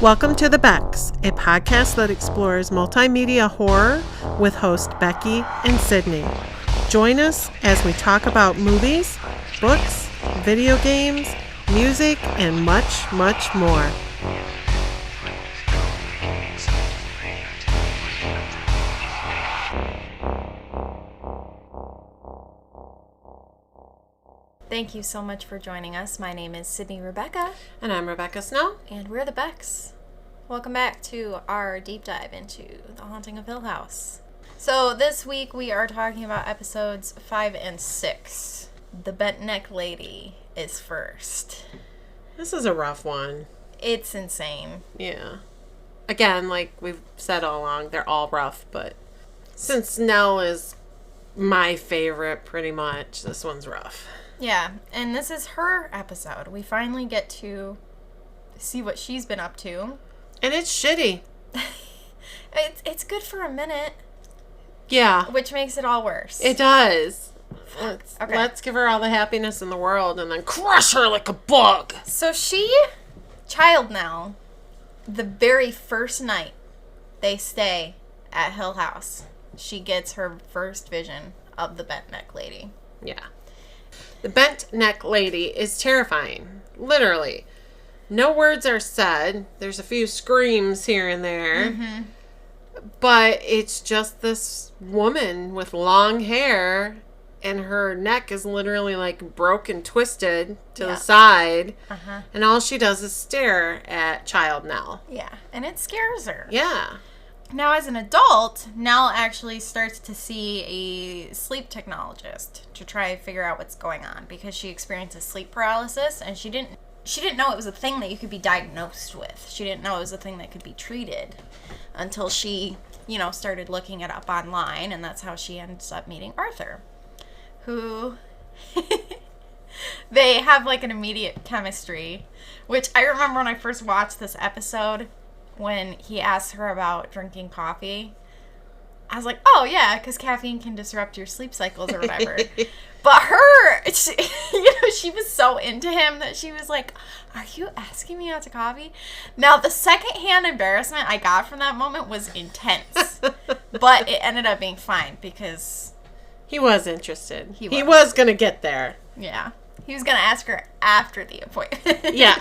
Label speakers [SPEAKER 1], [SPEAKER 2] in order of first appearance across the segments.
[SPEAKER 1] Welcome to The Becks, a podcast that explores multimedia horror with hosts Becky and Sydney. Join us as we talk about movies, books, video games, music, and much, much more.
[SPEAKER 2] Thank you so much for joining us. My name is Sydney Rebecca.
[SPEAKER 1] And I'm Rebecca Snow.
[SPEAKER 2] And we're the Becks. Welcome back to our deep dive into The Haunting of Hill House. So this week we are talking about episodes 5 and 6. The Bent Neck Lady is first.
[SPEAKER 1] This is a rough one.
[SPEAKER 2] It's insane.
[SPEAKER 1] Yeah. Again, like we've said all along, they're all rough, but since Nell is my favorite pretty much, this one's rough.
[SPEAKER 2] Yeah, and this is her episode. We finally get to see what she's been up to.
[SPEAKER 1] And it's shitty.
[SPEAKER 2] It's good for a minute.
[SPEAKER 1] Yeah.
[SPEAKER 2] Which makes it all worse.
[SPEAKER 1] It does.
[SPEAKER 2] Okay.
[SPEAKER 1] Let's give her all the happiness in the world and then crush her like a bug.
[SPEAKER 2] So child Nell, the very first night they stay at Hill House, she gets her first vision of the Bent Neck Lady.
[SPEAKER 1] Yeah. The Bent Neck Lady is terrifying. Literally. No words are said. There's a few screams here and there. Mm-hmm. But it's just this woman with long hair, and her neck is literally like broken, twisted to the side. Uh-huh. And all she does is stare at child Nell.
[SPEAKER 2] Yeah. And it scares her.
[SPEAKER 1] Yeah.
[SPEAKER 2] Now, as an adult, Nell actually starts to see a sleep technologist to try to figure out what's going on because she experiences sleep paralysis, and she didn't know it was a thing that you could be diagnosed with. She didn't know it was a thing that could be treated until she, started looking it up online, and that's how she ends up meeting Arthur, who they have like an immediate chemistry, which I remember when I first watched this episode. When he asked her about drinking coffee, I was like, oh, yeah, because caffeine can disrupt your sleep cycles or whatever. But she was so into him that she was like, are you asking me out to coffee? Now, the secondhand embarrassment I got from that moment was intense. But it ended up being fine because
[SPEAKER 1] he was interested. He was going to get there.
[SPEAKER 2] Yeah. He was going to ask her after the appointment.
[SPEAKER 1] Yeah.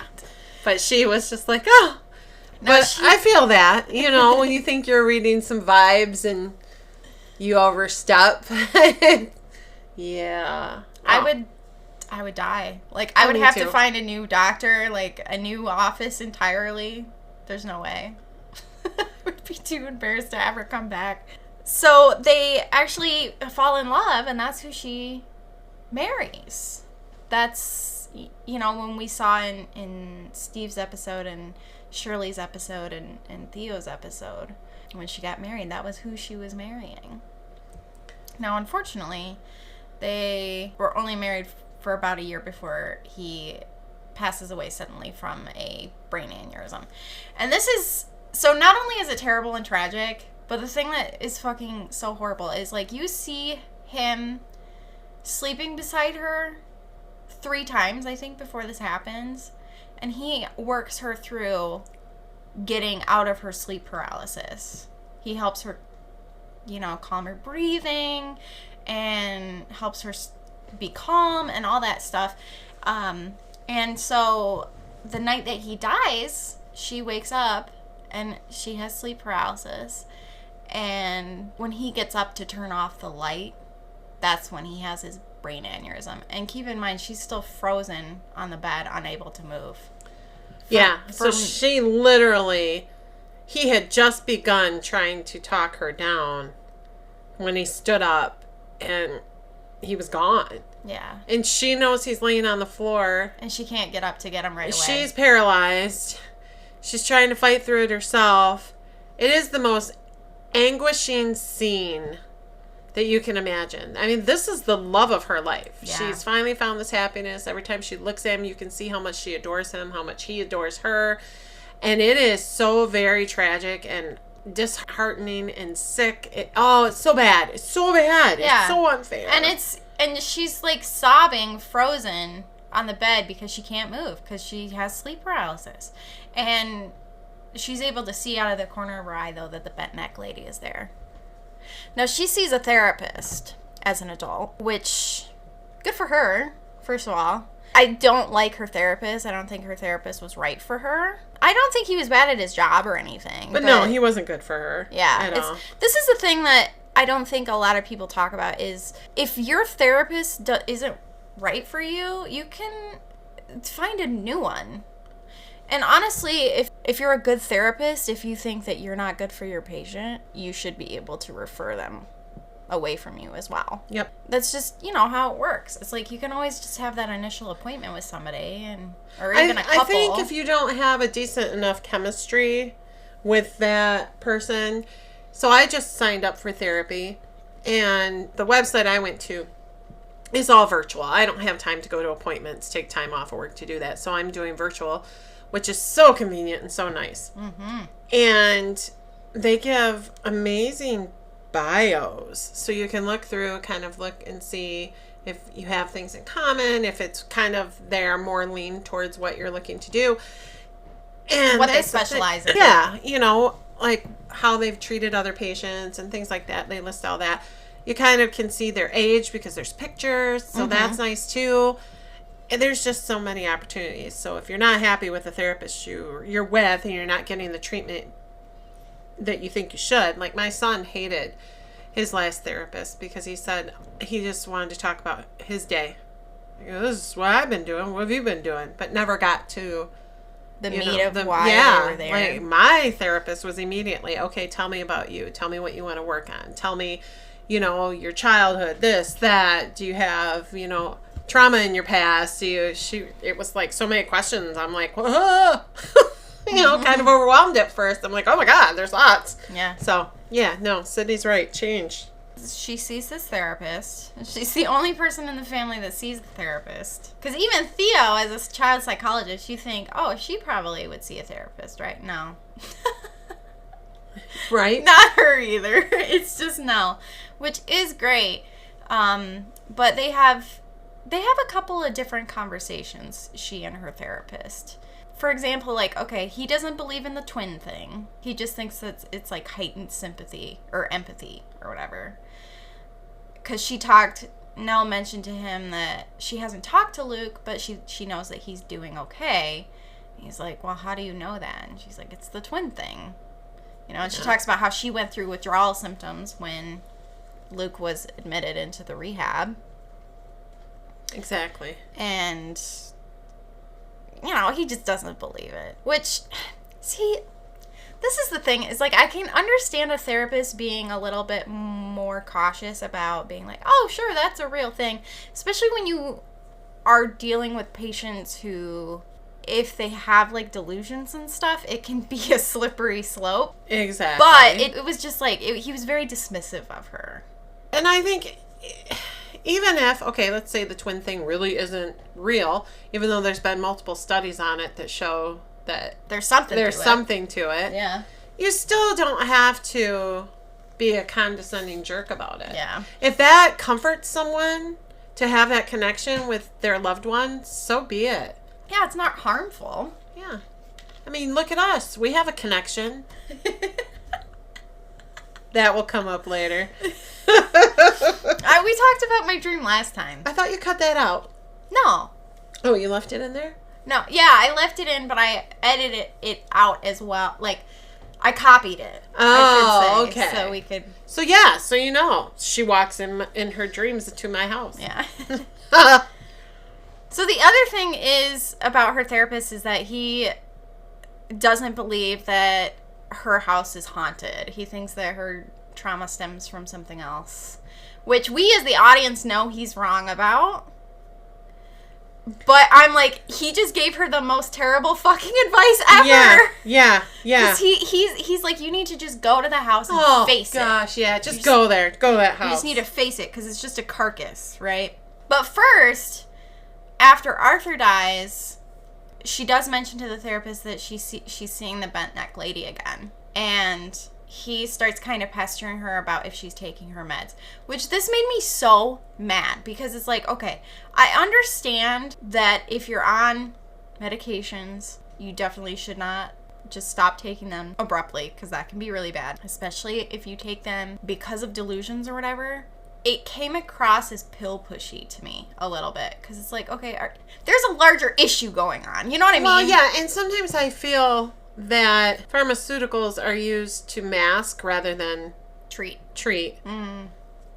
[SPEAKER 1] But she was just like, oh. But I feel that, when you think you're reading some vibes and you overstep. Yeah.
[SPEAKER 2] Oh. I would die. Like, I would have to find a new doctor, like, a new office entirely. There's no way. I would be too embarrassed to ever come back. So they actually fall in love, and that's who she marries. That's, when we saw in Steve's episode and Shirley's episode and Theo's episode, when she got married, that was who she was marrying. Now, unfortunately, they were only married for about a year before he passes away suddenly from a brain aneurysm. And so not only is it terrible and tragic, but the thing that is fucking so horrible is, like, you see him sleeping beside her 3 times, I think, before this happens. And he works her through getting out of her sleep paralysis. He helps her, calm her breathing and helps her be calm and all that stuff. And so the night that he dies, she wakes up and she has sleep paralysis. And when he gets up to turn off the light, that's when he has his brain aneurysm. And keep in mind, she's still frozen on the bed, unable to move.
[SPEAKER 1] So she literally, he had just begun trying to talk her down when he stood up and he was gone.
[SPEAKER 2] Yeah.
[SPEAKER 1] And she knows he's laying on the floor.
[SPEAKER 2] And she can't get up to get him right away.
[SPEAKER 1] She's paralyzed. She's trying to fight through it herself. It is the most anguishing scene that you can imagine. I mean, this is the love of her life. Yeah. She's finally found this happiness. Every time she looks at him, you can see how much she adores him, how much he adores her. And it is so very tragic and disheartening and sick. It's so bad. It's so bad. Yeah. It's so unfair.
[SPEAKER 2] And she's like sobbing, frozen on the bed because she can't move because she has sleep paralysis. And she's able to see out of the corner of her eye, though, that the bent neck lady is there. Now, she sees a therapist as an adult, which, good for her, first of all. I don't like her therapist. I don't think her therapist was right for her. I don't think he was bad at his job or anything.
[SPEAKER 1] But no, he wasn't good for her.
[SPEAKER 2] Yeah.
[SPEAKER 1] At all.
[SPEAKER 2] This is the thing that I don't think a lot of people talk about is if your therapist isn't right for you, you can find a new one. And honestly, if you're a good therapist, if you think that you're not good for your patient, you should be able to refer them away from you as well.
[SPEAKER 1] Yep.
[SPEAKER 2] That's just, how it works. It's like you can always just have that initial appointment with somebody or even a couple.
[SPEAKER 1] I think if you don't have a decent enough chemistry with that person. So I just signed up for therapy, and the website I went to is all virtual. I don't have time to go to appointments, take time off of work to do that. So I'm doing virtual, which is so convenient and so nice. Mm-hmm. And they give amazing bios, so you can look through, kind of look and see if you have things in common, if it's kind of they're more lean towards what you're looking to do, and
[SPEAKER 2] what they specialize in.
[SPEAKER 1] Yeah, like how they've treated other patients and things like that. They list all that. You kind of can see their age because there's pictures, so that's nice too. And there's just so many opportunities. So if you're not happy with the therapist you're with and you're not getting the treatment that you think you should. Like my son hated his last therapist because he said he just wanted to talk about his day. This is what I've been doing. What have you been doing? But never got to
[SPEAKER 2] the meat of why they were there.
[SPEAKER 1] Like my therapist was immediately, okay, tell me about you. Tell me what you want to work on. Tell me, your childhood, this, that. Do you have, trauma in your past? It was like so many questions. I'm like, whoa. Kind of overwhelmed at first. I'm like, oh my God, there's lots.
[SPEAKER 2] Yeah.
[SPEAKER 1] So, yeah, no, Sydney's right. Change.
[SPEAKER 2] She sees this therapist. She's the only person in the family that sees the therapist. Because even Theo, as a child psychologist, you think, oh, she probably would see a therapist, right? No.
[SPEAKER 1] Right?
[SPEAKER 2] Not her either. It's just no. Which is great. But they have a couple of different conversations, she and her therapist. For example, like, okay, he doesn't believe in the twin thing. He just thinks that it's like heightened sympathy or empathy or whatever. Because Nell mentioned to him that she hasn't talked to Luke, but she knows that he's doing okay. And he's like, well, how do you know that? And she's like, it's the twin thing. And she talks about how she went through withdrawal symptoms when Luke was admitted into the rehab.
[SPEAKER 1] Exactly.
[SPEAKER 2] And he just doesn't believe it. Which, see, this is the thing. Is like, I can understand a therapist being a little bit more cautious about being like, oh, sure, that's a real thing. Especially when you are dealing with patients who, if they have, like, delusions and stuff, it can be a slippery slope.
[SPEAKER 1] Exactly.
[SPEAKER 2] But it was just like, he was very dismissive of her.
[SPEAKER 1] And I think even if, okay, let's say the twin thing really isn't real, even though there's been multiple studies on it that show that
[SPEAKER 2] there's something
[SPEAKER 1] to it.
[SPEAKER 2] Yeah.
[SPEAKER 1] You still don't have to be a condescending jerk about it.
[SPEAKER 2] Yeah.
[SPEAKER 1] If that comforts someone to have that connection with their loved one, so be it.
[SPEAKER 2] Yeah, it's not harmful.
[SPEAKER 1] Yeah. I mean, look at us. We have a connection. That will come up later.
[SPEAKER 2] We talked about my dream last time.
[SPEAKER 1] I thought you cut that out.
[SPEAKER 2] No.
[SPEAKER 1] Oh, you left it in there?
[SPEAKER 2] No. Yeah, I left it in, but I edited it out as well. Like, I copied it.
[SPEAKER 1] Oh,
[SPEAKER 2] I should say,
[SPEAKER 1] okay.
[SPEAKER 2] So we could.
[SPEAKER 1] So yeah, she walks in her dreams to my house.
[SPEAKER 2] Yeah. So the other thing is about her therapist is that he doesn't believe that her house is haunted. He thinks that her trauma stems from something else, which we as the audience know he's wrong about. But I'm like, he just gave her the most terrible fucking advice ever.
[SPEAKER 1] Yeah.
[SPEAKER 2] Because he's like, you need to just go to the house and face it.
[SPEAKER 1] Oh, gosh, yeah. Just go there. Go to that house.
[SPEAKER 2] You just need to face it because it's just a carcass, right? But first, after Arthur dies, she does mention to the therapist that she's seeing the bent neck lady again. And he starts kind of pestering her about if she's taking her meds, which this made me so mad because it's like, okay, I understand that if you're on medications, you definitely should not just stop taking them abruptly, because that can be really bad, especially if you take them because of delusions or whatever. It came across as pill pushy to me a little bit, because it's like, okay, there's a larger issue going on. You know what I mean?
[SPEAKER 1] Well, yeah, and sometimes I feel that pharmaceuticals are used to mask rather than treat.
[SPEAKER 2] Mm.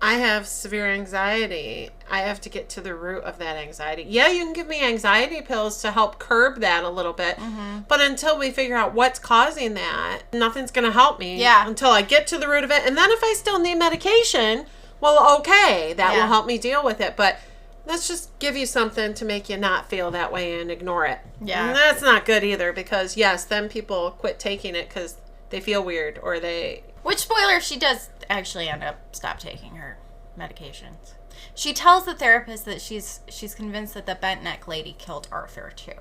[SPEAKER 1] I have severe anxiety. I have to get to the root of that anxiety. Yeah, you can give me anxiety pills to help curb that a little bit.
[SPEAKER 2] Mm-hmm.
[SPEAKER 1] But until we figure out what's causing that, nothing's going to help me.
[SPEAKER 2] Yeah.
[SPEAKER 1] Until I get to the root of it. And then if I still need medication, well, okay, that will help me deal with it. But let's just give you something to make you not feel that way and ignore it.
[SPEAKER 2] Yeah.
[SPEAKER 1] And that's not good either, because, yes, then people quit taking it because they feel weird or they...
[SPEAKER 2] Which, spoiler, she does actually end up stop taking her medications. She tells the therapist that she's convinced that the bent neck lady killed Arthur too.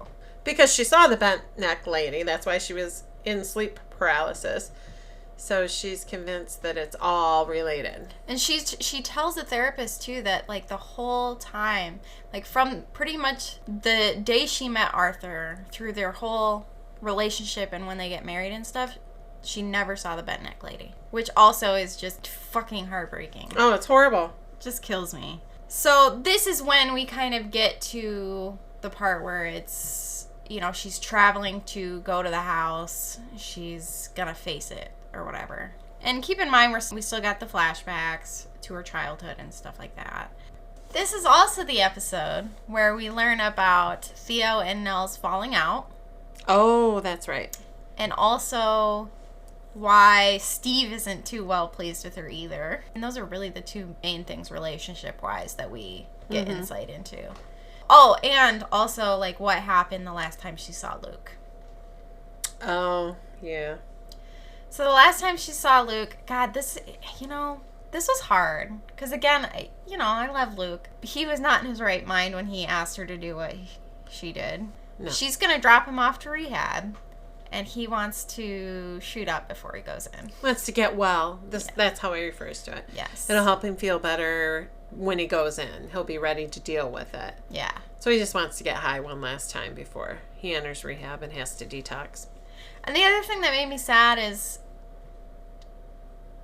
[SPEAKER 1] Because she saw the bent neck lady. That's why she was in sleep paralysis. So she's convinced that it's all related.
[SPEAKER 2] And she tells the therapist too that, like, the whole time, like, from pretty much the day she met Arthur through their whole relationship and when they get married and stuff, she never saw the bent neck lady, which also is just fucking heartbreaking.
[SPEAKER 1] Oh, it's horrible.
[SPEAKER 2] Just kills me. So this is when we kind of get to the part where it's, you know, she's traveling to go to the house. She's gonna face it or whatever. And keep in mind, we still got the flashbacks to her childhood and stuff like that. This is also the episode where we learn about Theo and Nell's falling out.
[SPEAKER 1] Oh, that's right.
[SPEAKER 2] And also why Steve isn't too well pleased with her either. And those are really the two main things relationship-wise that we get insight into. Oh, and also, like, what happened the last time she saw Luke.
[SPEAKER 1] Oh, yeah.
[SPEAKER 2] So the last time she saw Luke, God, this was hard. Because, again, I love Luke. He was not in his right mind when he asked her to do what she did. No. She's going to drop him off to rehab. And he wants to shoot up before he goes in.
[SPEAKER 1] Wants to get well. That's how he refers to it.
[SPEAKER 2] Yes.
[SPEAKER 1] It'll help him feel better when he goes in. He'll be ready to deal with it.
[SPEAKER 2] Yeah.
[SPEAKER 1] So he just wants to get high one last time before he enters rehab and has to detox.
[SPEAKER 2] And the other thing that made me sad is,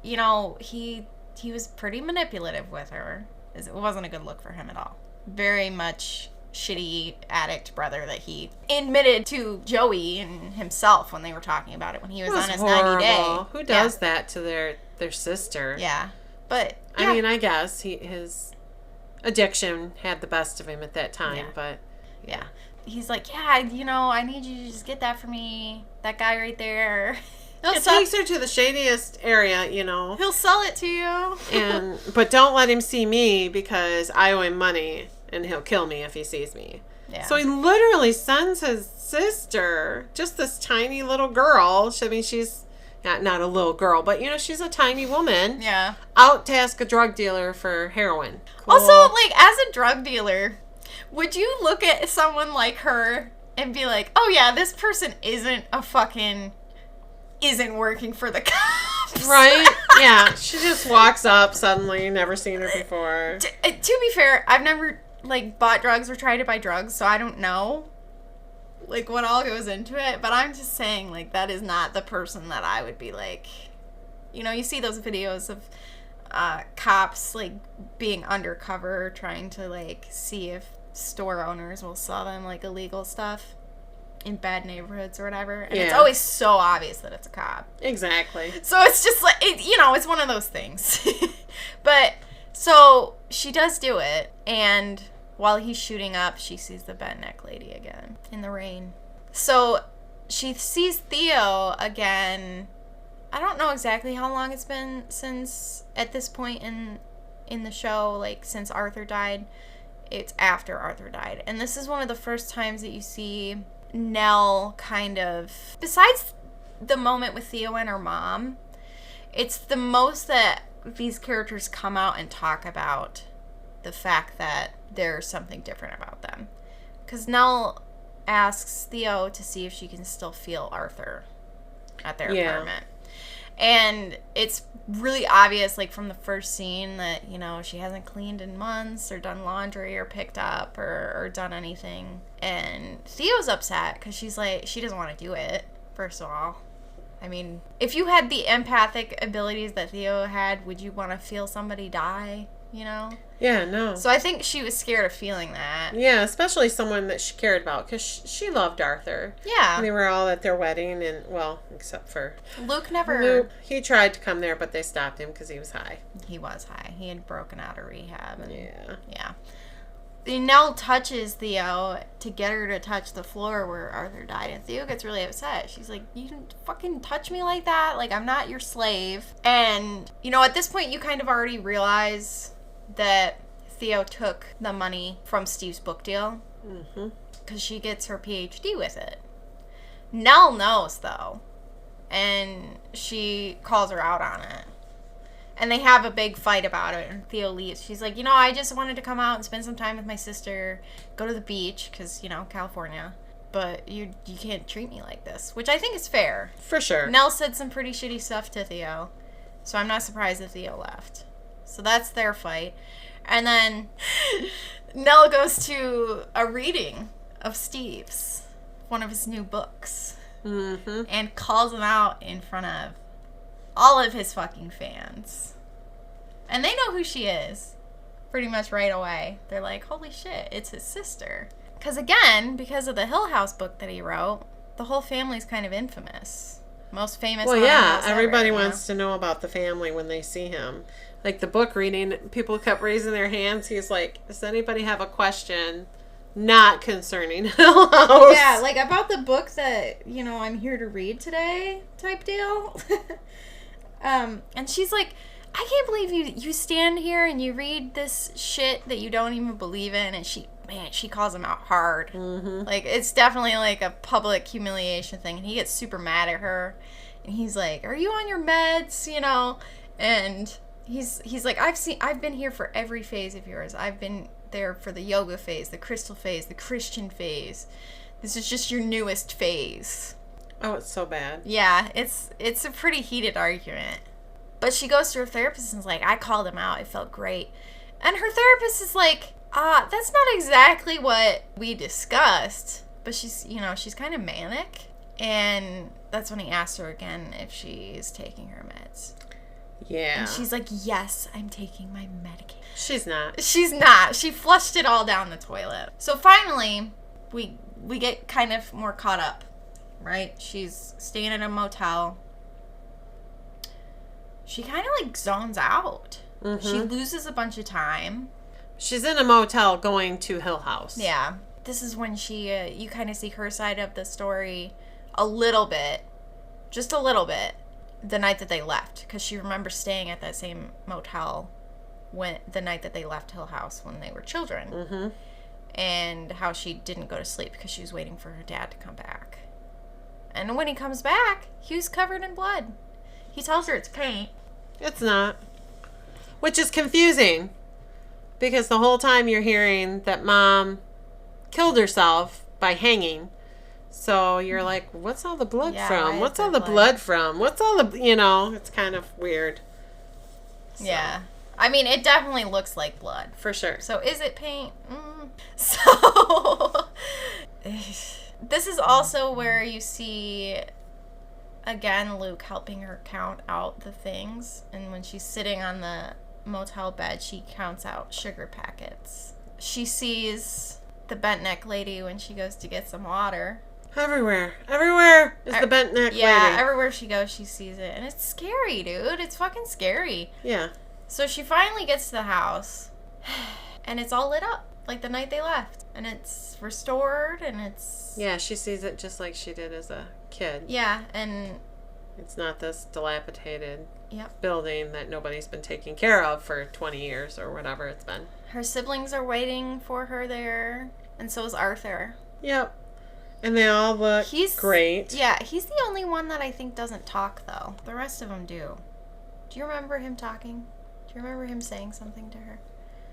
[SPEAKER 2] you know, he was pretty manipulative with her. It wasn't a good look for him at all. Very much shitty addict brother that he admitted to Joey and himself when they were talking about it when he was on his
[SPEAKER 1] horrible.
[SPEAKER 2] 90-day.
[SPEAKER 1] Who does that to their sister?
[SPEAKER 2] Yeah. But
[SPEAKER 1] I mean, I guess his addiction had the best of him at that time, but
[SPEAKER 2] yeah. He's like, yeah, I need you to just get that for me. That guy right there.
[SPEAKER 1] It takes her to the shadiest area,
[SPEAKER 2] He'll sell it to you.
[SPEAKER 1] But don't let him see me because I owe him money. And he'll kill me if he sees me. Yeah. So he literally sends his sister, just this tiny little girl. I mean, she's not a little girl, but, she's a tiny woman.
[SPEAKER 2] Yeah.
[SPEAKER 1] Out to ask a drug dealer for heroin. Cool.
[SPEAKER 2] Also, like, as a drug dealer, would you look at someone like her and be like, oh, yeah, this person isn't working for the cops?
[SPEAKER 1] Right? Yeah. She just walks up suddenly, never seen her before.
[SPEAKER 2] To be fair, I've never bought drugs or tried to buy drugs, so I don't know what all goes into it, but I'm just saying, that is not the person that I would be like, you see those videos of cops being undercover trying to see if store owners will sell them illegal stuff in bad neighborhoods or whatever, and it's always so obvious that it's a cop.
[SPEAKER 1] Exactly.
[SPEAKER 2] So it's just it's one of those things. But so she does do it, and while he's shooting up, she sees the bent neck lady again in the rain. So she sees Theo again. I don't know exactly how long it's been since, at this point in the show, since Arthur died. It's after Arthur died. And this is one of the first times that you see Nell kind of, besides the moment with Theo and her mom, it's the most that these characters come out and talk about the fact that there's something different about them. Because Nell asks Theo to see if she can still feel Arthur at their apartment. And it's really obvious, from the first scene that, she hasn't cleaned in months or done laundry or picked up or done anything. And Theo's upset because she's she doesn't want to do it. first of all. I mean, if you had the empathic abilities that Theo had, would you want to feel somebody die, you know?
[SPEAKER 1] Yeah, no.
[SPEAKER 2] So I think she was scared of feeling that.
[SPEAKER 1] Yeah, especially someone that she cared about, because she loved Arthur.
[SPEAKER 2] Yeah.
[SPEAKER 1] And they were all at their wedding, and, well, except for...
[SPEAKER 2] Luke never...
[SPEAKER 1] Luke, he tried to come there, but they stopped him because he was high.
[SPEAKER 2] He was high. He had broken out of rehab. And,
[SPEAKER 1] yeah.
[SPEAKER 2] Nell touches Theo to get her to touch the floor where Arthur died, and Theo gets really upset. She's like, you didn't fucking touch me like that. Like, I'm not your slave. And, you know, at this point, you kind of already realize that Theo took the money from Steve's book deal. Mm-hmm. Because she gets her PhD with it. Nell knows, though. And she calls her out on it. And they have a big fight about it, and Theo leaves. She's like, you know, I just wanted to come out and spend some time with my sister, go to the beach, because, you know, California. But you can't treat me like this, which I think is fair.
[SPEAKER 1] For sure.
[SPEAKER 2] Nell said some pretty shitty stuff to Theo, so I'm not surprised that Theo left. So that's their fight. And then Nell goes to a reading of Steve's, one of his new books, and calls him out in front of all of his fucking fans. And they know who she is pretty much right away. They're like, holy shit, it's his sister. Because again, because of the Hill House book that he wrote, the whole family's kind of infamous. Most famous.
[SPEAKER 1] Well, yeah, everybody wants to know about the family when they see him. Like the book reading, people kept raising their hands. He's like, does anybody have a question not concerning Hill House?
[SPEAKER 2] Yeah, like about the book that, you know, I'm here to read today type deal. And she's like, I can't believe you stand here and you read this shit that you don't even believe in. And she calls him out hard. Mm-hmm. Like, it's definitely like a public humiliation thing. And he gets super mad at her. And he's like, are you on your meds? You know? And he's like, I've been here for every phase of yours. I've been there for the yoga phase, the crystal phase, the Christian phase. This is just your newest phase.
[SPEAKER 1] Oh, it's so bad.
[SPEAKER 2] Yeah, it's a pretty heated argument. But she goes to her therapist and is like, I called him out. It felt great. And her therapist is like, that's not exactly what we discussed. But she's kind of manic. And that's when he asked her again if she's taking her meds.
[SPEAKER 1] Yeah.
[SPEAKER 2] And she's like, yes, I'm taking my medication.
[SPEAKER 1] She's not.
[SPEAKER 2] She's not. She flushed it all down the toilet. So finally, we get kind of more caught up. Right? She's staying at a motel. She kind of like zones out. Mm-hmm. She loses a bunch of time.
[SPEAKER 1] She's in a motel going to Hill House.
[SPEAKER 2] Yeah. This is when you kind of see her side of the story a little bit. Just a little bit. The night that they left. Because she remembers staying at that same motel the night that they left Hill House when they were children. Mm-hmm. And how she didn't go to sleep because she was waiting for her dad to come back. And when he comes back, Hugh's covered in blood. He tells her it's paint.
[SPEAKER 1] It's not. Which is confusing. Because the whole time you're hearing that Mom killed herself by hanging. So you're like, what's all the blood from? What's all the blood from? What's all the, it's kind of weird.
[SPEAKER 2] So. Yeah. I mean, it definitely looks like blood.
[SPEAKER 1] For sure.
[SPEAKER 2] So is it paint? So... This is also where you see, again, Luke helping her count out the things. And when she's sitting on the motel bed, she counts out sugar packets. She sees the bent neck lady when she goes to get some water. Everywhere
[SPEAKER 1] is the bent neck lady.
[SPEAKER 2] Yeah, everywhere she goes, she sees it. And it's scary, dude. It's fucking scary.
[SPEAKER 1] Yeah.
[SPEAKER 2] So she finally gets to the house, and it's all lit up. Like the night they left. And it's restored, and it's...
[SPEAKER 1] Yeah, she sees it just like she did as a kid.
[SPEAKER 2] Yeah, and...
[SPEAKER 1] It's not this dilapidated building that nobody's been taking care of for 20 years or whatever it's been.
[SPEAKER 2] Her siblings are waiting for her there, and so is Arthur.
[SPEAKER 1] Yep. And they all look great.
[SPEAKER 2] Yeah, he's the only one that I think doesn't talk, though. The rest of them do. Do you remember him talking? Do you remember him saying something to her?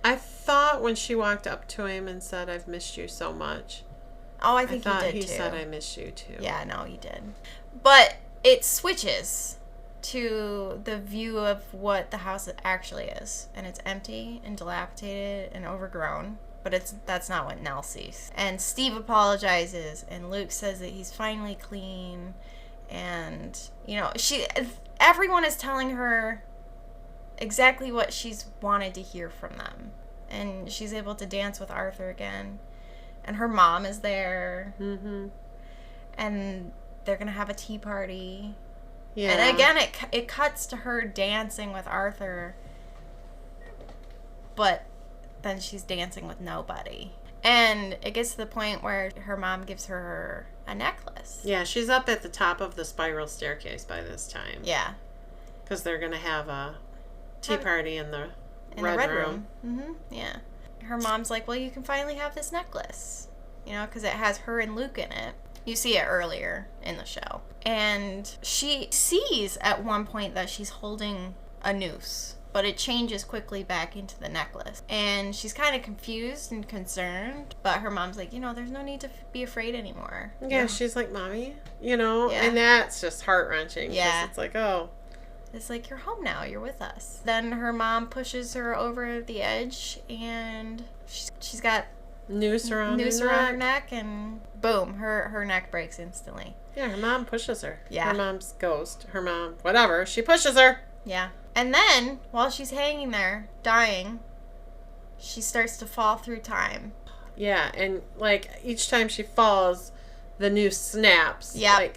[SPEAKER 1] I thought when she walked up to him and said, I've missed you so much.
[SPEAKER 2] Oh, I think he did, too.
[SPEAKER 1] He said, I miss you, too.
[SPEAKER 2] Yeah, no, he did. But it switches to the view of what the house actually is. And it's empty and dilapidated and overgrown. But that's not what Nell sees. And Steve apologizes, and Luke says that he's finally clean. And, everyone is telling her exactly what she's wanted to hear from them. And she's able to dance with Arthur again. And her mom is there.
[SPEAKER 1] Mm-hmm.
[SPEAKER 2] And they're going to have a tea party.
[SPEAKER 1] Yeah.
[SPEAKER 2] And again, it cuts to her dancing with Arthur. But then she's dancing with nobody. And it gets to the point where her mom gives her a necklace.
[SPEAKER 1] Yeah, she's up at the top of the spiral staircase by this time.
[SPEAKER 2] Yeah.
[SPEAKER 1] Because they're going to have a tea party in the red room.
[SPEAKER 2] Mm-hmm. Yeah. Her mom's like, well, you can finally have this necklace. Because it has her and Luke in it. You see it earlier in the show. And she sees at one point that she's holding a noose. But it changes quickly back into the necklace. And she's kind of confused and concerned. But her mom's like, there's no need to be afraid anymore.
[SPEAKER 1] Yeah, she's like, Mommy, and that's just heart-wrenching.
[SPEAKER 2] Yeah.
[SPEAKER 1] It's like, oh.
[SPEAKER 2] It's like, you're home now. You're with us. Then her mom pushes her over the edge. And she's got
[SPEAKER 1] noose around
[SPEAKER 2] her neck. And boom, her neck breaks instantly.
[SPEAKER 1] Yeah, her mom pushes her.
[SPEAKER 2] Yeah.
[SPEAKER 1] Her mom's ghost. Her mom, whatever. She pushes her.
[SPEAKER 2] Yeah. And then, while she's hanging there, dying, she starts to fall through time.
[SPEAKER 1] Yeah, and, each time she falls, the noose snaps.
[SPEAKER 2] Yeah.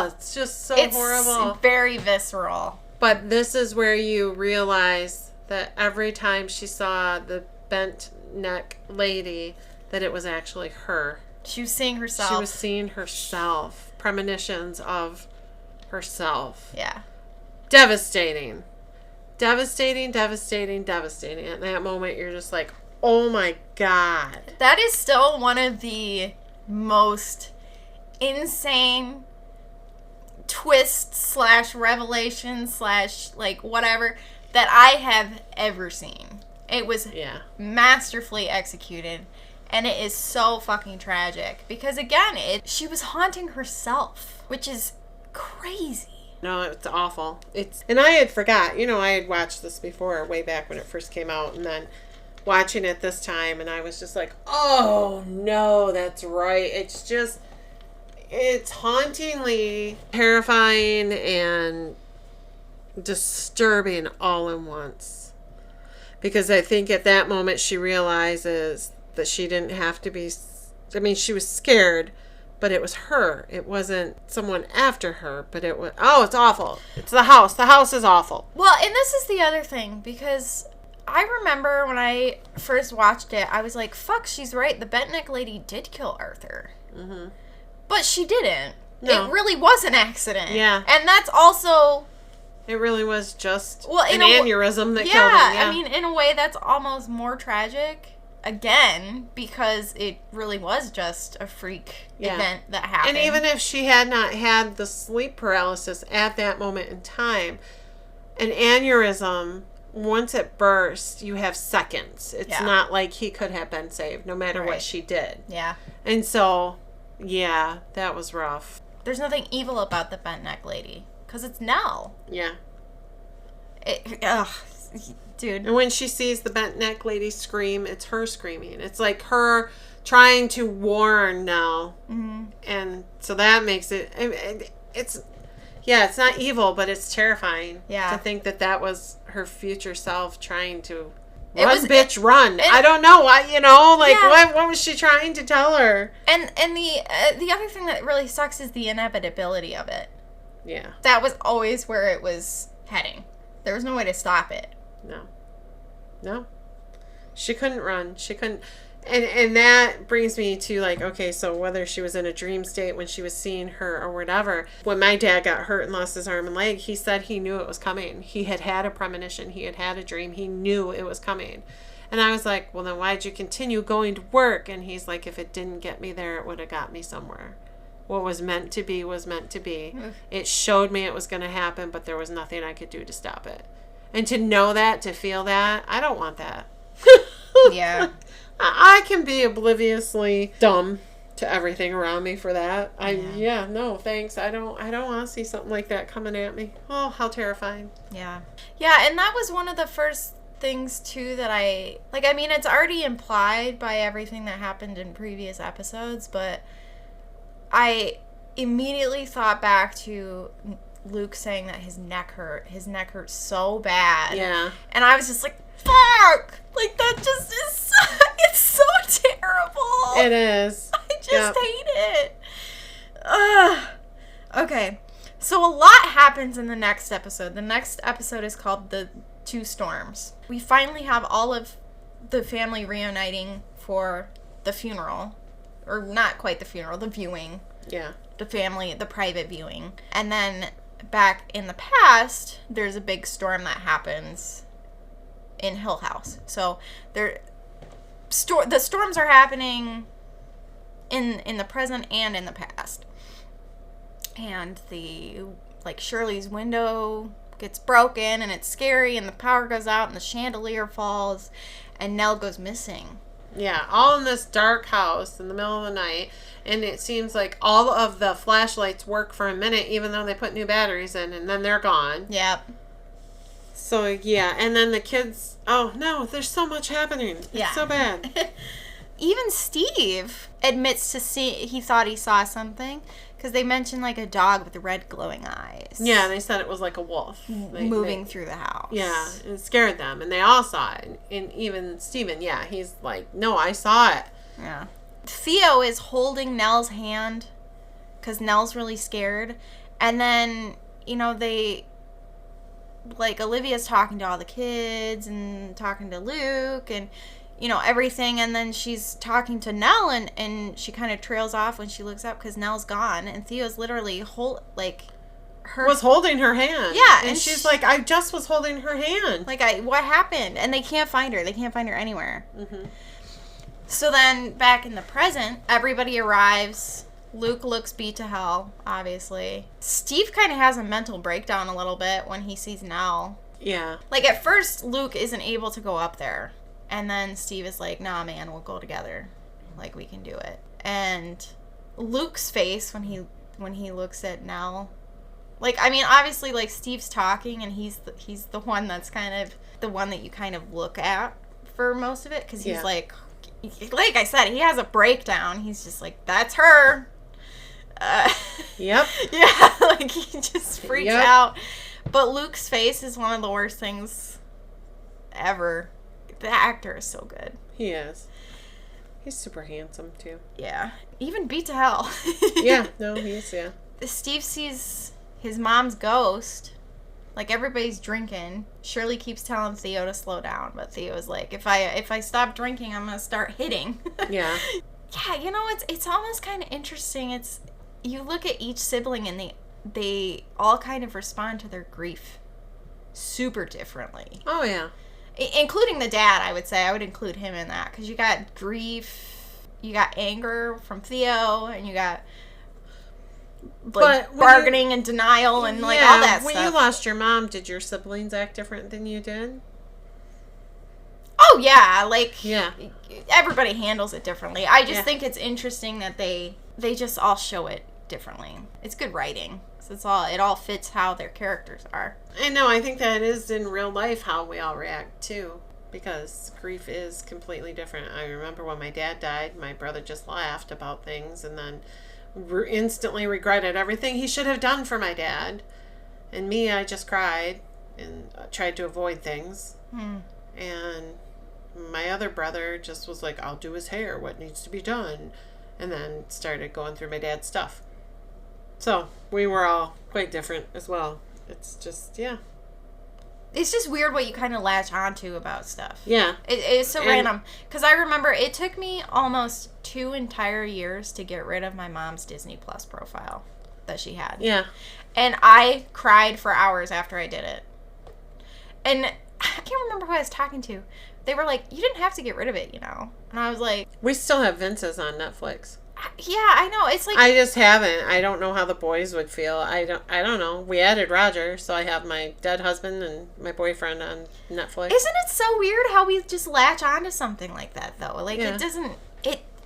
[SPEAKER 1] It's just so horrible.
[SPEAKER 2] It's very visceral.
[SPEAKER 1] But this is where you realize that every time she saw the bent neck lady, that it was actually her.
[SPEAKER 2] She was seeing herself.
[SPEAKER 1] She was seeing herself. Premonitions of herself.
[SPEAKER 2] Yeah.
[SPEAKER 1] Devastating. Devastating. At that moment, you're just like, oh my God.
[SPEAKER 2] That is still one of the most insane twists / revelations / whatever that I have ever seen. It was masterfully executed. And it is so fucking tragic. Because again, she was haunting herself, which is crazy.
[SPEAKER 1] No, it's awful. And I had forgot. I had watched this before, way back when it first came out, and then watching it this time, and I was just like, oh, no, that's right. It's hauntingly terrifying and disturbing all in once. Because I think at that moment she realizes that she didn't have to be, she was scared, but it was her. It wasn't someone after her, but it was, it's awful. It's the house. The house is awful.
[SPEAKER 2] Well, and this is the other thing, because I remember when I first watched it, I was like, fuck, she's right. The bent neck lady did kill Arthur.
[SPEAKER 1] Mm-hmm.
[SPEAKER 2] But she didn't.
[SPEAKER 1] No.
[SPEAKER 2] It really was an accident.
[SPEAKER 1] Yeah.
[SPEAKER 2] And that's also...
[SPEAKER 1] It really was just an aneurysm that killed him. Yeah,
[SPEAKER 2] in a way, that's almost more tragic. Again, because it really was just a freak event that happened.
[SPEAKER 1] And even if she had not had the sleep paralysis at that moment in time, an aneurysm, once it bursts, you have seconds. It's not like he could have been saved, no matter what she did.
[SPEAKER 2] Yeah.
[SPEAKER 1] And so, that was rough.
[SPEAKER 2] There's nothing evil about the bent neck lady, because it's Nell.
[SPEAKER 1] Yeah.
[SPEAKER 2] Dude.
[SPEAKER 1] And when she sees the bent neck lady scream, it's her screaming. It's like her trying to warn Nell.
[SPEAKER 2] Mm-hmm.
[SPEAKER 1] And so that makes it... It's not evil, but it's terrifying.
[SPEAKER 2] Yeah.
[SPEAKER 1] To think that was her future self trying to...
[SPEAKER 2] Run.
[SPEAKER 1] I don't know. What was she trying to tell her?
[SPEAKER 2] And the other thing that really sucks is the inevitability of it.
[SPEAKER 1] Yeah.
[SPEAKER 2] That was always where it was heading. There was no way to stop it.
[SPEAKER 1] No. She couldn't run. She couldn't. And that brings me to okay, so whether she was in a dream state when she was seeing her or whatever, when my dad got hurt and lost his arm and leg, he said he knew it was coming. He had had a premonition. He had had a dream. He knew it was coming. And I was like, well, then why'd you continue going to work? And he's like, if it didn't get me there, it would have got me somewhere. What was meant to be was meant to be. It showed me it was going to happen, but there was nothing I could do to stop it. And to know that, to feel that, I don't want that.
[SPEAKER 2] Yeah.
[SPEAKER 1] I can be obliviously dumb to everything around me for that. No, thanks. I don't want to see something like that coming at me. Oh, how terrifying.
[SPEAKER 2] Yeah. Yeah, and that was one of the first things too that it's already implied by everything that happened in previous episodes, but I immediately thought back to Luke saying that his neck hurt. His neck hurt so bad.
[SPEAKER 1] Yeah.
[SPEAKER 2] And I was just like, fuck! Like, that just is so, it's so terrible.
[SPEAKER 1] It is.
[SPEAKER 2] I just hate it. Ugh. Okay. So a lot happens in the next episode. The next episode is called The Two Storms. We finally have all of the family reuniting for the funeral. Or not quite the funeral, the viewing.
[SPEAKER 1] Yeah.
[SPEAKER 2] The family, the private viewing. And then back in the past, there's a big storm that happens in Hill House. So the storms are happening in the present and in the past. And Shirley's window gets broken and it's scary and the power goes out and the chandelier falls and Nell goes missing.
[SPEAKER 1] Yeah, all in this dark house in the middle of the night. And it seems like all of the flashlights work for a minute, even though they put new batteries in, and then they're gone.
[SPEAKER 2] Yep.
[SPEAKER 1] So, yeah. And then the kids, oh, no, there's so much happening. It's so bad.
[SPEAKER 2] Even Steve admits he thought he saw something. Because they mentioned, like, a dog with red glowing eyes.
[SPEAKER 1] Yeah, they said it was like a wolf.
[SPEAKER 2] Moving through the house.
[SPEAKER 1] Yeah, it scared them. And they all saw it. And even Steven, yeah, he's like, no, I saw it.
[SPEAKER 2] Yeah. Theo is holding Nell's hand because Nell's really scared. And then, Olivia's talking to all the kids and talking to Luke and, everything. And then she's talking to Nell and she kind of trails off when she looks up because Nell's gone. And Theo's literally
[SPEAKER 1] was holding her hand.
[SPEAKER 2] Yeah.
[SPEAKER 1] And she's like, I just was holding her hand.
[SPEAKER 2] What happened? And they can't find her. They can't find her anywhere.
[SPEAKER 1] Mm-hmm.
[SPEAKER 2] So then, back in the present, everybody arrives. Luke looks beat to hell, obviously. Steve kind of has a mental breakdown a little bit when he sees Nell.
[SPEAKER 1] Yeah.
[SPEAKER 2] At first, Luke isn't able to go up there. And then Steve is like, nah, man, we'll go together. We can do it. And Luke's face when he looks at Nell. Obviously, Steve's talking, and he's the one that's kind of the one that you kind of look at for most of it. Because he's like I said, he has a breakdown. He's just like, that's her.
[SPEAKER 1] Yep.
[SPEAKER 2] Yeah, he just freaks out. But Luke's face is one of the worst things ever. The actor is so good.
[SPEAKER 1] He is. He's super handsome, too.
[SPEAKER 2] Yeah. Even beat to hell.
[SPEAKER 1] Yeah. No, he is, yeah.
[SPEAKER 2] Steve sees his mom's ghost. Everybody's drinking. Shirley keeps telling Theo to slow down, but Theo's like, if I stop drinking, I'm gonna start hitting.
[SPEAKER 1] Yeah.
[SPEAKER 2] Yeah, it's almost kind of interesting. You look at each sibling and they all kind of respond to their grief super differently.
[SPEAKER 1] Oh yeah.
[SPEAKER 2] Including the dad, I would say. I would include him in that because you got grief, you got anger from Theo, and you got bargaining and denial and all that stuff.
[SPEAKER 1] When you lost your mom, did your siblings act different than you did?
[SPEAKER 2] Oh, yeah.
[SPEAKER 1] Yeah.
[SPEAKER 2] Everybody handles it differently. I just think it's interesting that they just all show it differently. It's good writing. So it all fits how their characters are.
[SPEAKER 1] I know. I think that is in real life how we all react, too. Because grief is completely different. I remember when my dad died, my brother just laughed about things and then instantly regretted everything he should have done for my dad. And me, I just cried and tried to avoid things. And my other brother just was like, I'll do his hair, what needs to be done, and then started going through my dad's stuff. So we were all quite different as well. It's just
[SPEAKER 2] it's just weird what you kind of latch onto about stuff.
[SPEAKER 1] Yeah.
[SPEAKER 2] It's so random. Because I remember it took me almost 2 entire years to get rid of my mom's Disney Plus profile that she had.
[SPEAKER 1] Yeah.
[SPEAKER 2] And I cried for hours after I did it. And I can't remember who I was talking to. They were like, you didn't have to get rid of it, And I was like...
[SPEAKER 1] We still have Vince's on Netflix.
[SPEAKER 2] Yeah, I know. It's like...
[SPEAKER 1] I just haven't. I don't know how the boys would feel. I don't know. We added Roger, so I have my dead husband and my boyfriend on Netflix.
[SPEAKER 2] Isn't it so weird how we just latch onto something like that, though? It doesn't...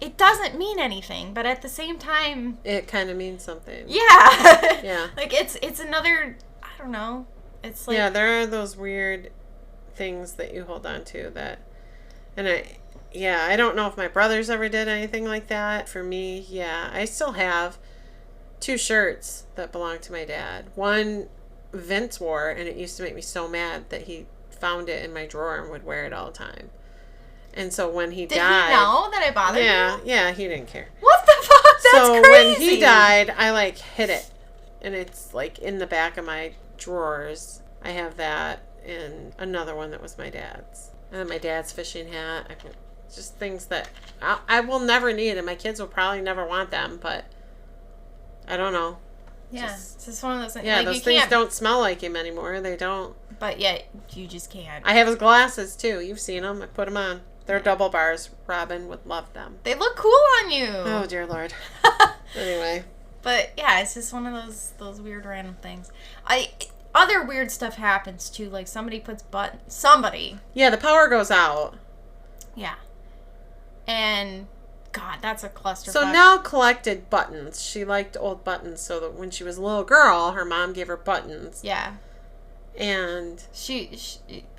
[SPEAKER 2] It doesn't mean anything, but at the same time...
[SPEAKER 1] It kind of means something.
[SPEAKER 2] Yeah.
[SPEAKER 1] Yeah.
[SPEAKER 2] It's another... I don't know. It's like...
[SPEAKER 1] Yeah, there are those weird things that you hold on to that... And I don't know if my brothers ever did anything like that. For me, I still have. 2 shirts that belonged to my dad. One Vince wore, and it used to make me so mad that he found it in my drawer and would wear it all the time. And so when he died...
[SPEAKER 2] Did he know that I bothered you?
[SPEAKER 1] Yeah, he didn't care.
[SPEAKER 2] What the fuck? That's
[SPEAKER 1] so
[SPEAKER 2] crazy.
[SPEAKER 1] When he died, I, like, hid it. And it's, like, in the back of my drawers. I have that and another one that was my dad's. And then my dad's fishing hat. Just things that I will never need, and my kids will probably never want them, but I don't know.
[SPEAKER 2] Yeah, it's just one of those things.
[SPEAKER 1] Yeah,
[SPEAKER 2] like,
[SPEAKER 1] those things don't smell like him anymore. They don't.
[SPEAKER 2] But yet, you just can't.
[SPEAKER 1] I have his glasses, too. You've seen them. I put them on. They're double bars. Robin would love them.
[SPEAKER 2] They look cool on you.
[SPEAKER 1] Oh, dear Lord. Anyway.
[SPEAKER 2] But, yeah, it's just one of those weird random things. Other weird stuff happens, too. Like, somebody puts somebody.
[SPEAKER 1] Yeah, the power goes out.
[SPEAKER 2] Yeah. And, God, that's a clusterfuck.
[SPEAKER 1] So Nell collected buttons. She liked old buttons, so that when she was a little girl, her mom gave her buttons.
[SPEAKER 2] Yeah.
[SPEAKER 1] And
[SPEAKER 2] she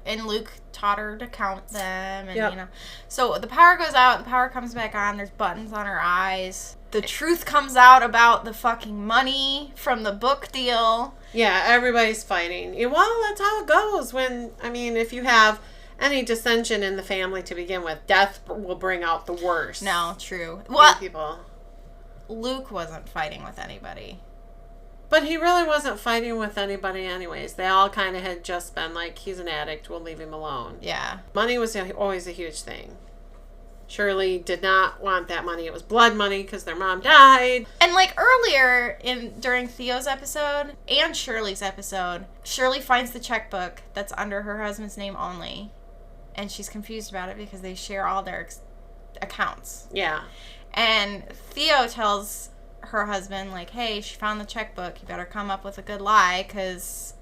[SPEAKER 2] and Luke taught her to count them, and you know. So the power goes out, the power comes back on, there's buttons on her eyes. The truth comes out about the fucking money from the book deal.
[SPEAKER 1] Yeah, everybody's fighting. Well, that's how it goes if you have any dissension in the family to begin with, death will bring out the worst.
[SPEAKER 2] No, true. Well,
[SPEAKER 1] people.
[SPEAKER 2] Luke wasn't fighting with anybody.
[SPEAKER 1] But he really wasn't fighting with anybody anyways. They all kind of had just been like, he's an addict, we'll leave him alone.
[SPEAKER 2] Yeah.
[SPEAKER 1] Money was always a huge thing. Shirley did not want that money. It was blood money because their mom died.
[SPEAKER 2] And like earlier during Theo's episode and Shirley's episode, Shirley finds the checkbook that's under her husband's name only. And she's confused about it because they share all their accounts.
[SPEAKER 1] Yeah.
[SPEAKER 2] And Theo tells her husband, like, hey, she found the checkbook. You better come up with a good lie because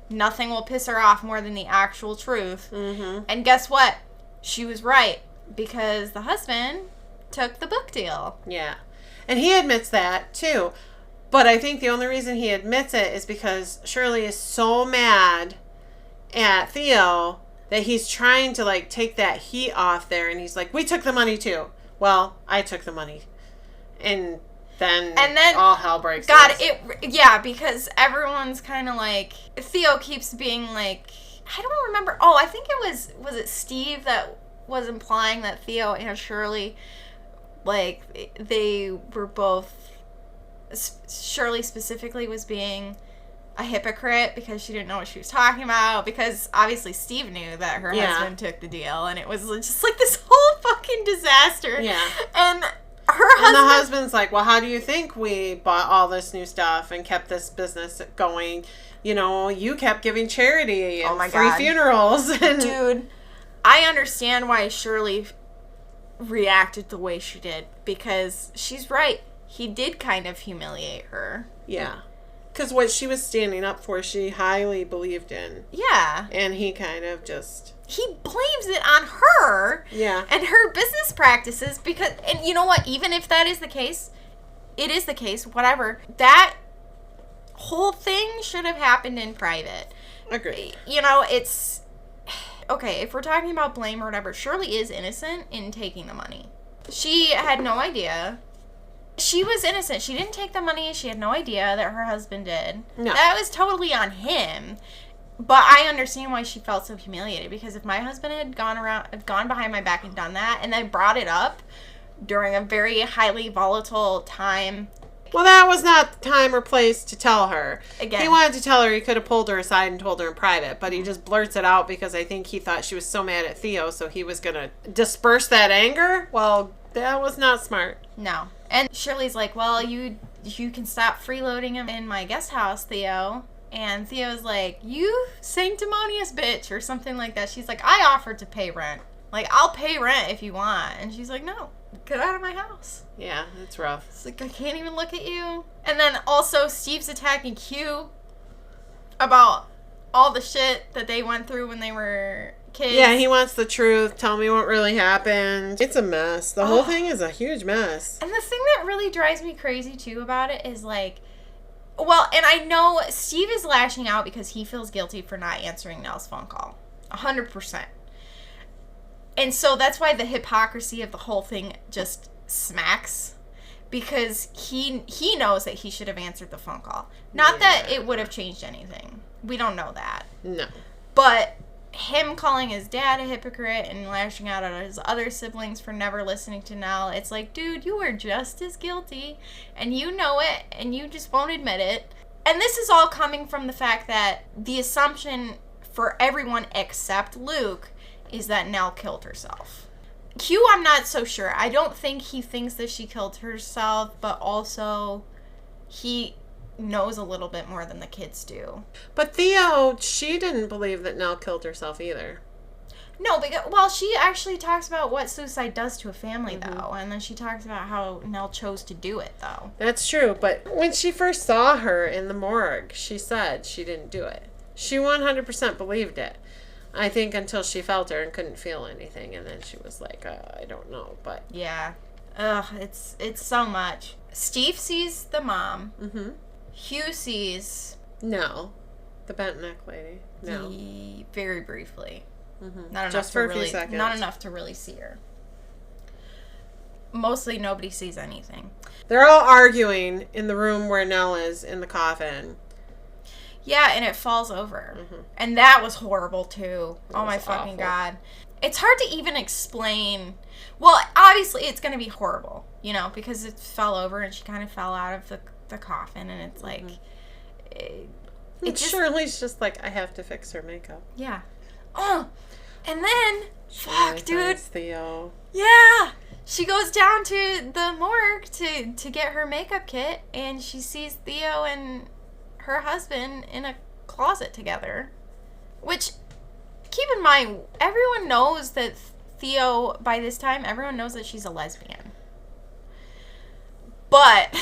[SPEAKER 2] nothing will piss her off more than the actual truth.
[SPEAKER 1] Mm-hmm.
[SPEAKER 2] And guess what? She was right because the husband took the book deal.
[SPEAKER 1] Yeah. And he admits that, too. But I think the only reason he admits it is because Shirley is so mad at Theo that he's trying to, like, take that heat off there. And he's like, we took the money, too. Well, I took the money. And then all hell breaks loose.
[SPEAKER 2] Yeah, because everyone's kind of like, Theo keeps being like, I don't remember. Oh, I think it was it Steve that was implying that Theo and Shirley, like, they were both, Shirley specifically was being a hypocrite because she didn't know what she was talking about, because obviously Steve knew that her husband took the deal, and it was just like this whole fucking disaster.
[SPEAKER 1] Yeah.
[SPEAKER 2] And the
[SPEAKER 1] husband's like, well, how do you think we bought all this new stuff and kept this business going? You know, you kept giving charity and free funerals. And
[SPEAKER 2] dude, I understand why Shirley reacted the way she did, because she's right. He did kind of humiliate her.
[SPEAKER 1] Yeah. Because what she was standing up for, she highly believed in.
[SPEAKER 2] Yeah.
[SPEAKER 1] And he kind of just...
[SPEAKER 2] He blames it on her.
[SPEAKER 1] Yeah.
[SPEAKER 2] And her business practices because... And you know what? Even if that is the case, it is the case, whatever. That whole thing should have happened in private.
[SPEAKER 1] Agreed.
[SPEAKER 2] You know, it's... Okay, if we're talking about blame or whatever, Shirley is innocent in taking the money. She had no idea. She was innocent. She didn't take the money. She had no idea that her husband did.
[SPEAKER 1] No.
[SPEAKER 2] That was totally on him. But I understand why she felt so humiliated, because if my husband had gone behind my back and done that, and then brought it up during a very highly volatile time.
[SPEAKER 1] Well, that was not the time or place to tell her.
[SPEAKER 2] Again.
[SPEAKER 1] He wanted to tell her, he could have pulled her aside and told her in private, but he just blurts it out because I think he thought she was so mad at Theo, so he was going to disperse that anger. Well, that was not smart.
[SPEAKER 2] No. And Shirley's like, well, you can stop freeloading him in my guest house, Theo. And Theo's like, you sanctimonious bitch, or something like that. She's like, I offered to pay rent. Like, I'll pay rent if you want. And she's like, no, get out of my house.
[SPEAKER 1] Yeah, it's rough.
[SPEAKER 2] It's like, I can't even look at you. And then also Steve's attacking Q about all the shit that they went through when they were kids.
[SPEAKER 1] Yeah, he wants the truth. Tell me what really happened. It's a mess. The whole thing is a huge mess.
[SPEAKER 2] And the thing that really drives me crazy, too, about it is, like, well, and I know Steve is lashing out because he feels guilty for not answering Nell's phone call. 100%. And so that's why the hypocrisy of the whole thing just smacks. because he knows that he should have answered the phone call. Not that it would have changed anything. We don't know that.
[SPEAKER 1] No.
[SPEAKER 2] But him calling his dad a hypocrite and lashing out at his other siblings for never listening to Nell, it's like, dude, you are just as guilty, and you know it, and you just won't admit it. And this is all coming from the fact that the assumption for everyone except Luke is that Nell killed herself. Q, I'm not so sure. I don't think he thinks that she killed herself, but also he knows a little bit more than the kids do.
[SPEAKER 1] But Theo, she didn't believe that Nell killed herself either.
[SPEAKER 2] No, because, well, she actually talks about what suicide does to a family, though, and then she talks about how Nell chose to do it, though.
[SPEAKER 1] That's true, but when she first saw her in the morgue, she said she didn't do it. She 100% believed it. I think until she felt her and couldn't feel anything, and then she was like, I don't know, but...
[SPEAKER 2] Yeah. Ugh, it's so much. Steve sees the mom.
[SPEAKER 1] Mm-hmm.
[SPEAKER 2] Hugh sees...
[SPEAKER 1] No. The bent neck lady. No.
[SPEAKER 2] Very briefly.
[SPEAKER 1] Mm-hmm.
[SPEAKER 2] Not enough
[SPEAKER 1] Just for
[SPEAKER 2] to
[SPEAKER 1] a few
[SPEAKER 2] really,
[SPEAKER 1] seconds.
[SPEAKER 2] not enough to really see her. Mostly nobody sees anything.
[SPEAKER 1] They're all arguing in the room where Nell is in the coffin.
[SPEAKER 2] Yeah, and it falls over.
[SPEAKER 1] Mm-hmm.
[SPEAKER 2] And that was horrible, too.
[SPEAKER 1] It
[SPEAKER 2] Oh, my
[SPEAKER 1] was
[SPEAKER 2] fucking
[SPEAKER 1] awful.
[SPEAKER 2] God. It's hard to even explain. Well, obviously, it's going to be horrible, you know, because it fell over and she kind of fell out of the coffin, and it's like...
[SPEAKER 1] It just, Shirley's just like, I have to fix her makeup.
[SPEAKER 2] Yeah. Oh, and then...
[SPEAKER 1] Shirley
[SPEAKER 2] fuck, dude.
[SPEAKER 1] finds Theo.
[SPEAKER 2] Yeah! She goes down to the morgue to get her makeup kit, and she sees Theo and her husband in a closet together. Which, keep in mind, everyone knows that Theo, by this time, everyone knows that she's a lesbian. But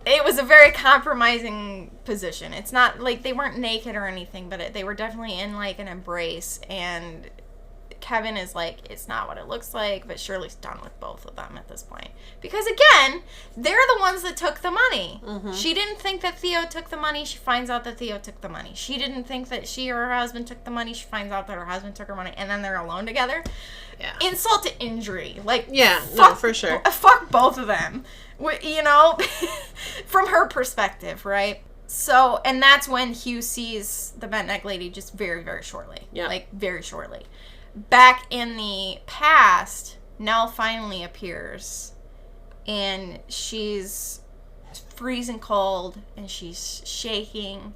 [SPEAKER 2] it was a very compromising position. It's not like they weren't naked or anything, but they were definitely in like an embrace, and Kevin is like, it's not what it looks like, but Shirley's done with both of them at this point. Because again, they're the ones that took the money.
[SPEAKER 1] Mm-hmm.
[SPEAKER 2] She didn't think that Theo took the money. She finds out that Theo took the money. She didn't think that she or her husband took the money. She finds out that her husband took her money, and then they're alone together.
[SPEAKER 1] Yeah.
[SPEAKER 2] Insult to injury. Like,
[SPEAKER 1] yeah,
[SPEAKER 2] fuck,
[SPEAKER 1] no, for sure.
[SPEAKER 2] Fuck both of them. You know, from her perspective, right? So, and that's when Hugh sees the bent neck lady just very, very shortly.
[SPEAKER 1] Yeah.
[SPEAKER 2] Like, very shortly. Back in the past, Nell finally appears, and she's freezing cold, and she's shaking,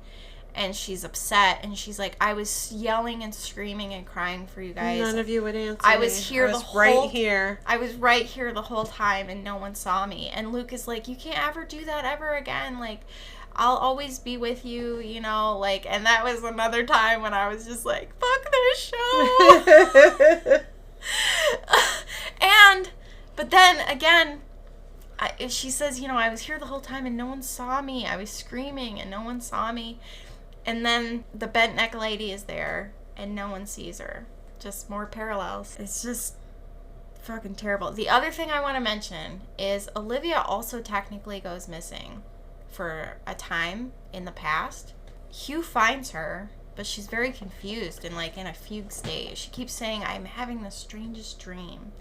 [SPEAKER 2] and she's upset, and she's like, I was yelling and screaming and crying for you guys.
[SPEAKER 1] None of you would answer
[SPEAKER 2] I was
[SPEAKER 1] me.
[SPEAKER 2] here
[SPEAKER 1] I was
[SPEAKER 2] the whole
[SPEAKER 1] right here.
[SPEAKER 2] I was right here the whole time, and no one saw me. And Luke is like, you can't ever do that ever again. Like, I'll always be with you, you know, like, and that was another time when I was just like, fuck this show. But then again, she says, you know, I was here the whole time and no one saw me. I was screaming and no one saw me. And then the bent neck lady is there and no one sees her. Just more parallels. It's just fucking terrible. The other thing I want to mention is Olivia also technically goes missing for a time in the past. Hugh finds her, but she's very confused and like in a fugue state. She keeps saying, I'm having the strangest dream,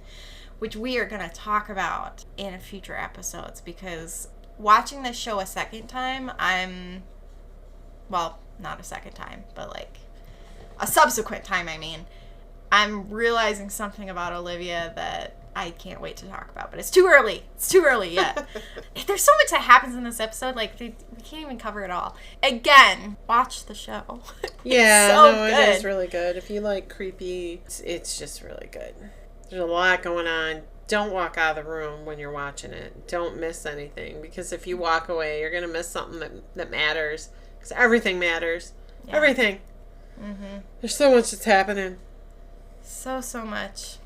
[SPEAKER 2] which we are going to talk about in future episodes, because watching this show a second time, well, not a second time, but like a subsequent time, I'm realizing something about Olivia that I can't wait to talk about, but it's too early. It's too early yet. There's so much that happens in this episode, like we can't even cover it all. Again, watch the show.
[SPEAKER 1] Yeah,
[SPEAKER 2] so
[SPEAKER 1] no,
[SPEAKER 2] good.
[SPEAKER 1] it is really good. If you like creepy, it's just really good. There's a lot going on. Don't walk out of the room when you're watching it. Don't miss anything, because if you walk away, you're gonna miss something that matters. Because everything matters. Yeah. Everything. Mm-hmm. There's so much that's happening.
[SPEAKER 2] So much.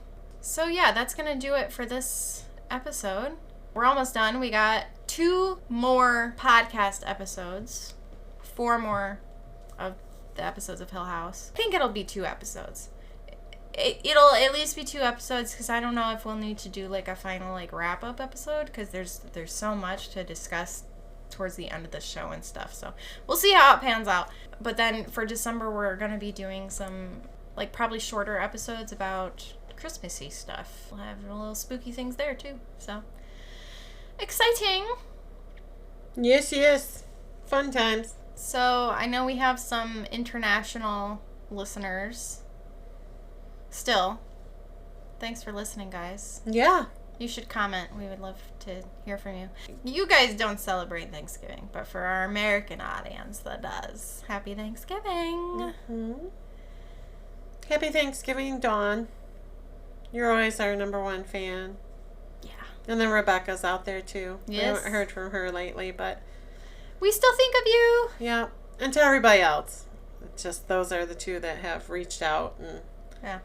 [SPEAKER 2] So yeah, that's going to do it for this episode. We're almost done. We got 2 more podcast episodes. 4 more of the episodes of Hill House. I think it'll be 2 episodes. It'll at least be 2 episodes, because I don't know if we'll need to do like a final like wrap-up episode, because there's so much to discuss towards the end of the show and stuff. So we'll see how it pans out. But then for December, we're going to be doing some like probably shorter episodes about Christmassy stuff. We'll have little spooky things there too. So exciting.
[SPEAKER 1] Yes, yes. Fun times.
[SPEAKER 2] So, I know we have some international listeners. Still, thanks for listening, guys.
[SPEAKER 1] Yeah.
[SPEAKER 2] You should comment. We would love to hear from you. You guys don't celebrate Thanksgiving, but for our American audience that does. Happy Thanksgiving.
[SPEAKER 1] Mm-hmm. Happy Thanksgiving, Dawn. You're always our number one fan.
[SPEAKER 2] Yeah.
[SPEAKER 1] And then Rebecca's out there, too.
[SPEAKER 2] Yes.
[SPEAKER 1] We haven't heard from her lately, but...
[SPEAKER 2] we still think of you.
[SPEAKER 1] Yeah. And to everybody else. Just those are the two that have reached out. And
[SPEAKER 2] yeah.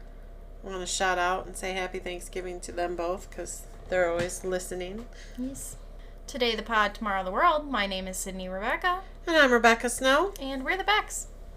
[SPEAKER 1] I want to shout out and say Happy Thanksgiving to them both because they're always listening.
[SPEAKER 2] Yes. Today the pod, tomorrow the world. My name is Sydney Rebecca.
[SPEAKER 1] And I'm Rebecca Snow.
[SPEAKER 2] And we're the Becks.